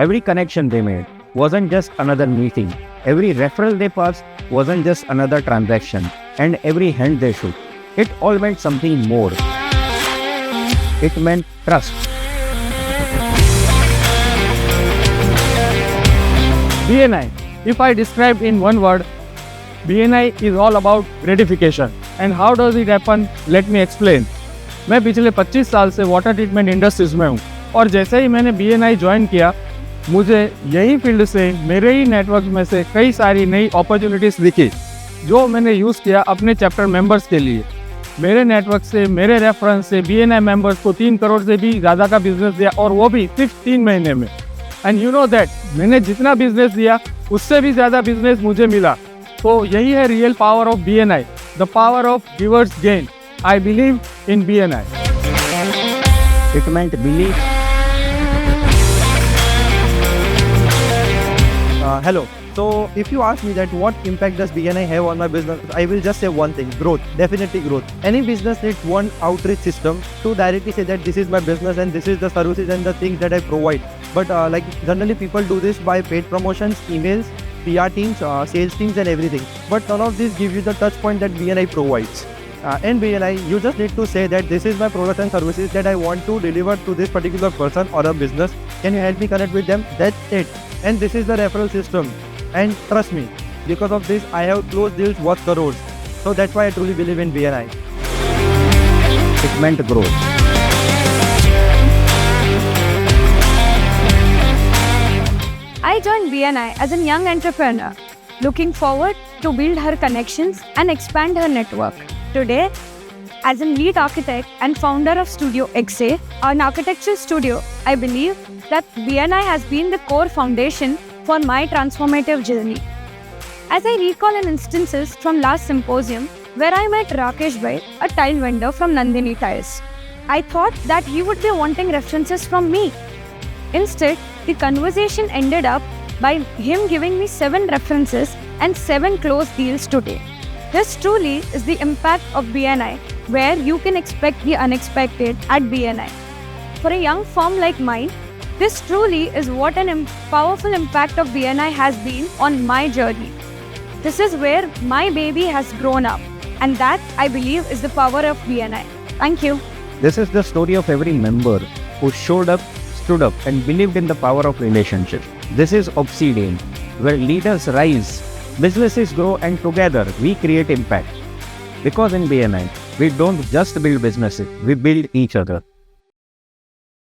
Every connection they made wasn't just another meeting. Every referral they passed wasn't just another transaction. And every hand they shook, it all meant something more. It meant trust. BNI. If I describe in one word, BNI is all about gratification. And how does it happen? Let me explain. मैं पिछले 25 साल से water treatment industries में हूँ और जैसे ही मैंने BNI join किया, मुझे यही फील्ड से मेरे ही नेटवर्क में से कई सारी नई अपॉर्चुनिटीज़ दिखी जो मैंने यूज़ किया अपने चैप्टर मेंबर्स के लिए। मेरे नेटवर्क से, मेरे रेफरेंस से BNI मेंबर्स को 3 करोड़ से भी ज़्यादा का बिजनेस दिया और वो भी सिर्फ 3 महीने में। एंड यू नो दैट मैंने जितना बिजनेस दिया उससे भी ज़्यादा बिजनेस मुझे मिला। तो यही है real power of BNI, the power of givers gain. I believe in BNI. It meant belief. Hello. So if you ask me that what impact does BNI have on my business, I will just say one thing: growth. Definitely growth. Any business needs one outreach system to directly say that this is my business and this is the services and the things that I provide. But like generally people do this by paid promotions, emails, PR teams, sales teams and everything. But none of this gives you the touch point that BNI provides. In BNI, you just need to say that this is my product and services that I want to deliver to this particular person or a business. Can you help me connect with them? That's it. And this is the referral system. And trust me, because of this, I have closed deals worth crores. So that's why I truly believe in BNI. It meant growth. I joined BNI as a young entrepreneur, looking forward to build her connections and expand her network. Today, as a lead architect and founder of Studio XA, an architectural studio, I believe that BNI has been the core foundation for my transformative journey. As I recall in instances from last symposium where I met Rakesh Bhai, a tile vendor from Nandini Tiles, I thought that he would be wanting references from me. Instead, the conversation ended up by him giving me 7 references and 7 closed deals today. This truly is the impact of BNI, where you can expect the unexpected at BNI. For a young firm like mine, this truly is what an powerful impact of BNI has been on my journey. This is where my baby has grown up, and that, I believe, is the power of BNI. Thank you. This is the story of every member who showed up, stood up, and believed in the power of relationship. This is Obsidian, where leaders rise, businesses grow, and together we create impact. Because in BNI, we don't just build businesses, we build each other.